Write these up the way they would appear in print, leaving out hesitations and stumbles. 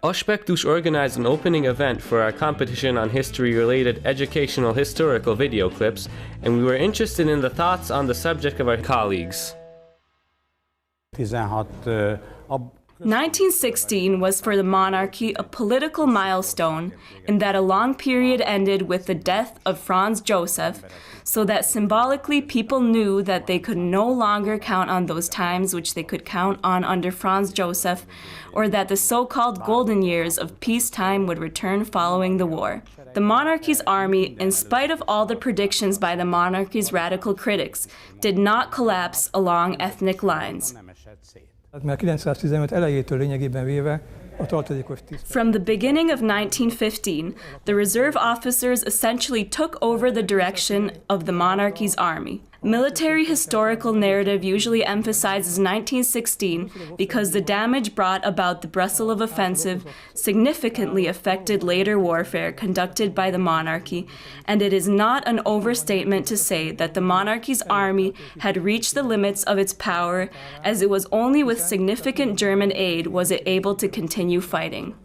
Aspektus organized an opening event for our competition on history-related educational historical video clips, and we were interested in the thoughts on the subject of our colleagues. 1916 was for the monarchy a political milestone in that a long period ended with the death of Franz Joseph, so that symbolically people knew that they could no longer count on those times which they could count on under Franz Joseph, or that the so-called golden years of peacetime would return following the war. The monarchy's army, in spite of all the predictions by the monarchy's radical critics, did not collapse along ethnic lines. From the beginning of 1915, the reserve officers essentially took over the direction of the monarchy's army. Military historical narrative usually emphasizes 1916 because the damage brought about the Brusilov-offensive significantly affected later warfare conducted by the monarchy, and it is not an overstatement to say that the monarchy's army had reached the limits of its power, as it was only with significant German aid was it able to continue fighting.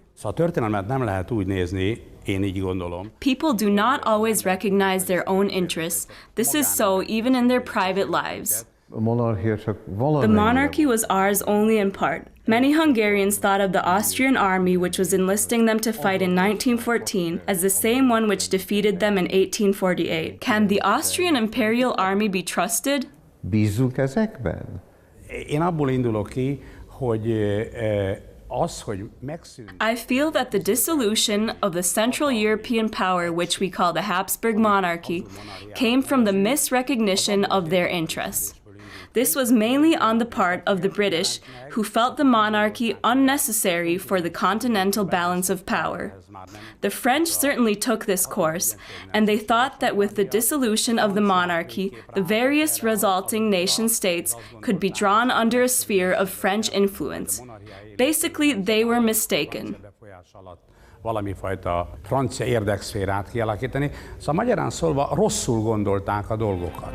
People do not always recognize their own interests. This is so even in their private lives. The monarchy was ours only in part. Many Hungarians thought of the Austrian army which was enlisting them to fight in 1914 as the same one which defeated them in 1848. Can the Austrian imperial army be trusted? Bízzunk ezekben? Én abból indulok ki, hogy I feel that the dissolution of the Central European power which we call the Habsburg monarchy came from the misrecognition of their interests. This was mainly on the part of the British, who felt the monarchy unnecessary for the continental balance of power. The French certainly took this course, and they thought that with the dissolution of the monarchy, the various resulting nation-states could be drawn under a sphere of French influence. Basically, they were mistaken. Valamifajta francia érdekszférát kialakítani, szóval magyarán szólva rosszul gondolták a dolgokat.